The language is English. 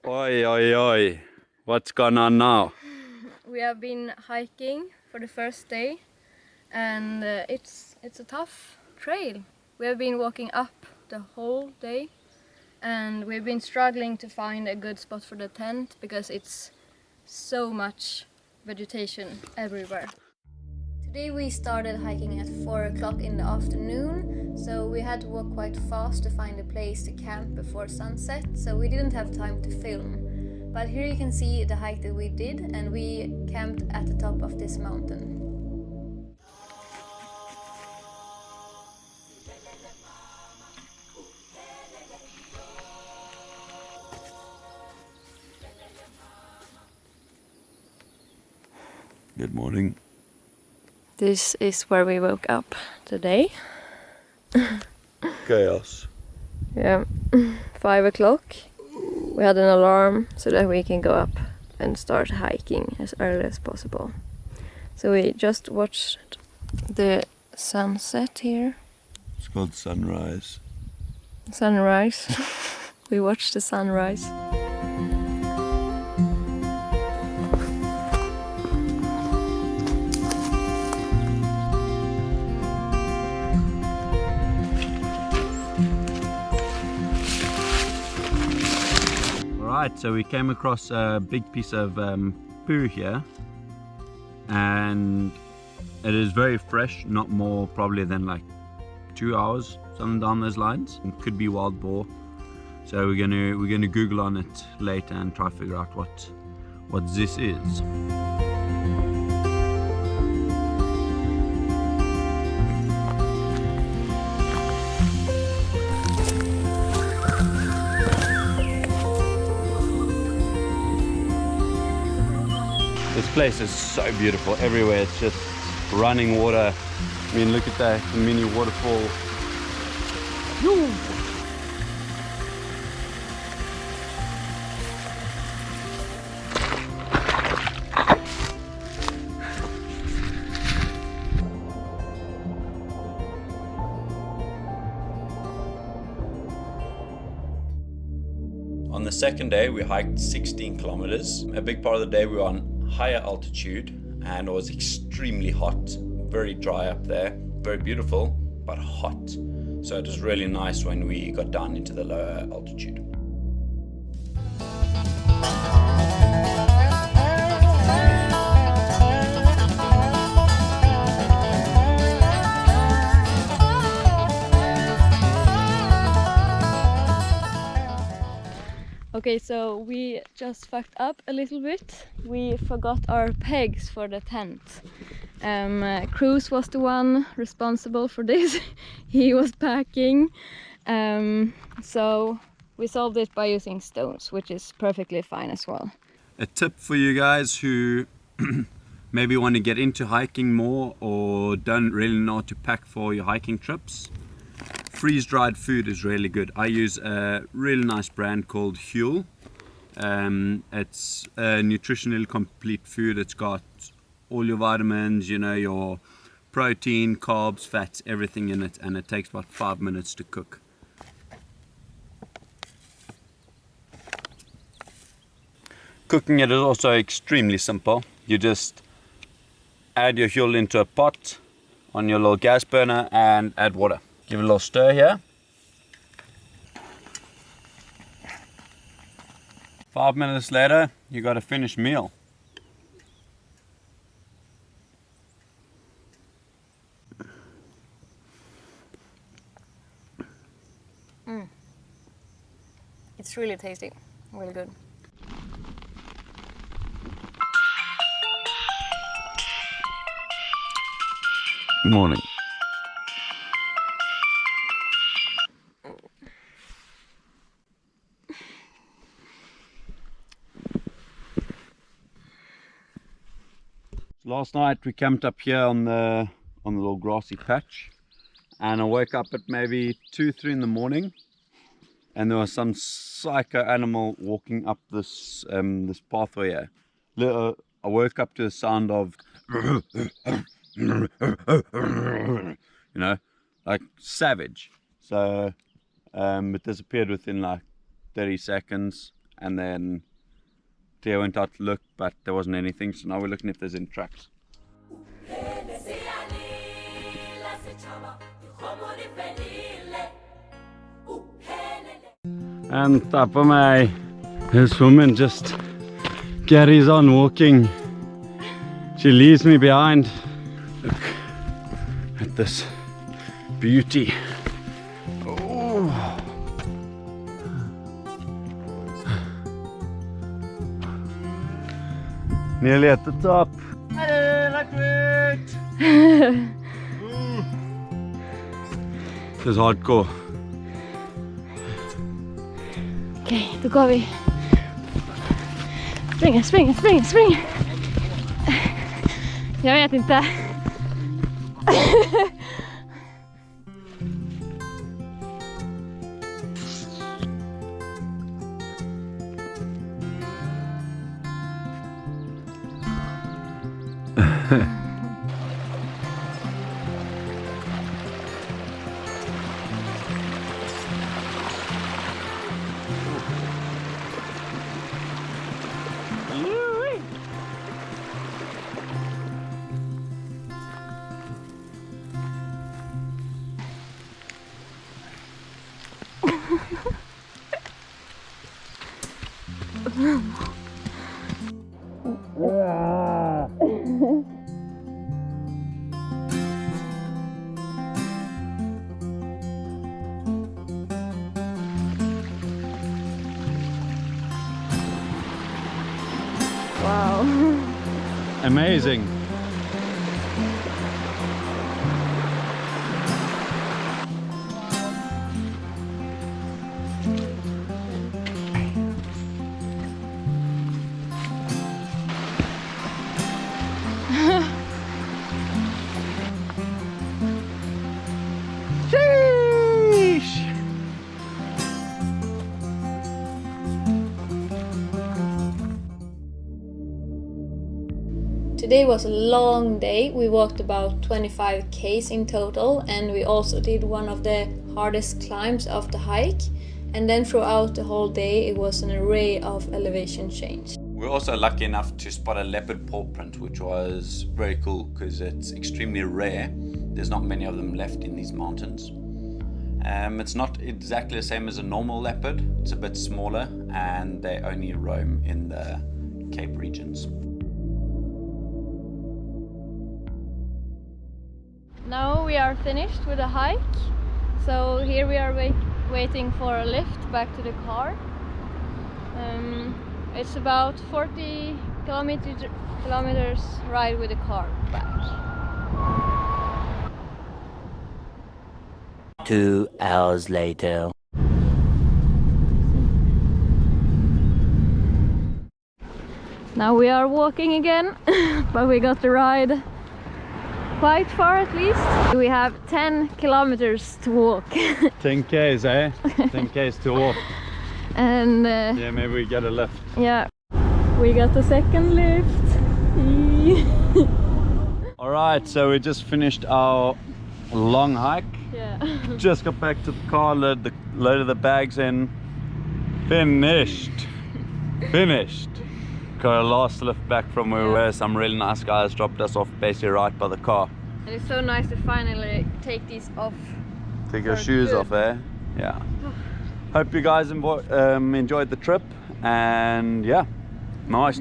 Oi, oi, oi. What's going on now? We have been hiking for the first day, and it's a tough trail. We have been walking up the whole day, and we've been struggling to find a good spot for the tent because it's so much vegetation everywhere. Today we started hiking at 4 o'clock in the afternoon, so we had to walk quite fast to find a place to camp before sunset, so we didn't have time to film. But here you can see the hike that we did, and we camped at the top of this mountain. Good morning. This is where we woke up today. Chaos. Yeah, 5 o'clock. We had an alarm so that we can go up and start hiking as early as possible. So we just watched the sunset here. It's called sunrise. Sunrise. We watched the sunrise. Alright, so we came across a big piece of poo here, and it is very fresh, not more probably than like 2 hours, something down those lines. It could be wild boar. So we're gonna Google on it later and try to figure out what this is. This place is so beautiful everywhere. It's just running water. I mean, look at that, the mini waterfall. Woo! On the second day, we hiked 16 kilometers. A big part of the day we were on higher altitude, and it was extremely hot, very dry up there, very beautiful, but hot. So it was really nice when we got down into the lower altitude. Okay, so we just fucked up a little bit. We forgot our pegs for the tent. Cruz was the one responsible for this. He was packing. So we solved it by using stones, which is perfectly fine as well. A tip for you guys who maybe want to get into hiking more or don't really know what to pack for your hiking trips. Freeze-dried food is really good. I use a really nice brand called Huel. It's a nutritionally complete food. It's got all your vitamins, you know, your protein, carbs, fats, everything in it, and it takes about 5 minutes to cook. Cooking it is also extremely simple. You just add your Huel into a pot on your little gas burner and add water. Give it a little stir here. 5 minutes later, you got a finished meal. It's really tasty, really good. Good morning. Last night we camped up here on the little grassy patch, and I woke up at maybe 2-3 in the morning, and there was some psycho animal walking up this this pathway here. I woke up to the sound of you know, like savage. So it disappeared within like 30 seconds, and then Theo went out to look, but there wasn't anything, so now we're looking if there's any tracks. And tapper mig, this woman just carries on walking. She leaves me behind. Look at this beauty. Oh. Nearly at the top. This is hardcore. Okej, då går vi. Spring. Jag vet inte. Wow. Amazing. Today was a long day. We walked about 25 km in total, and we also did one of the hardest climbs of the hike. And then throughout the whole day it was an array of elevation change. We were also lucky enough to spot a leopard paw print, which was very cool because it's extremely rare. There's not many of them left in these mountains. It's not exactly the same as a normal leopard. It's a bit smaller and they only roam in the Cape regions. Now we are finished with the hike, so here we are waiting for a lift back to the car. It's about 40 kilometers ride with the car back. 2 hours later. Now we are walking again, but we got the ride quite far at least. We have 10 kilometers to walk. 10 Ks, eh? 10 Ks to walk. And Yeah, maybe we get a lift. yeah, we got the second lift. Alright, so we just finished our long hike. Yeah. Just got back to the car, loaded the bags in. Finished. Got a last lift back from where we were. Some really nice guys dropped us off basically right by the car. And it's so nice to finally take these off. Take your For shoes good. off, eh? Yeah. Hope you guys enjoyed the trip, and yeah, nice.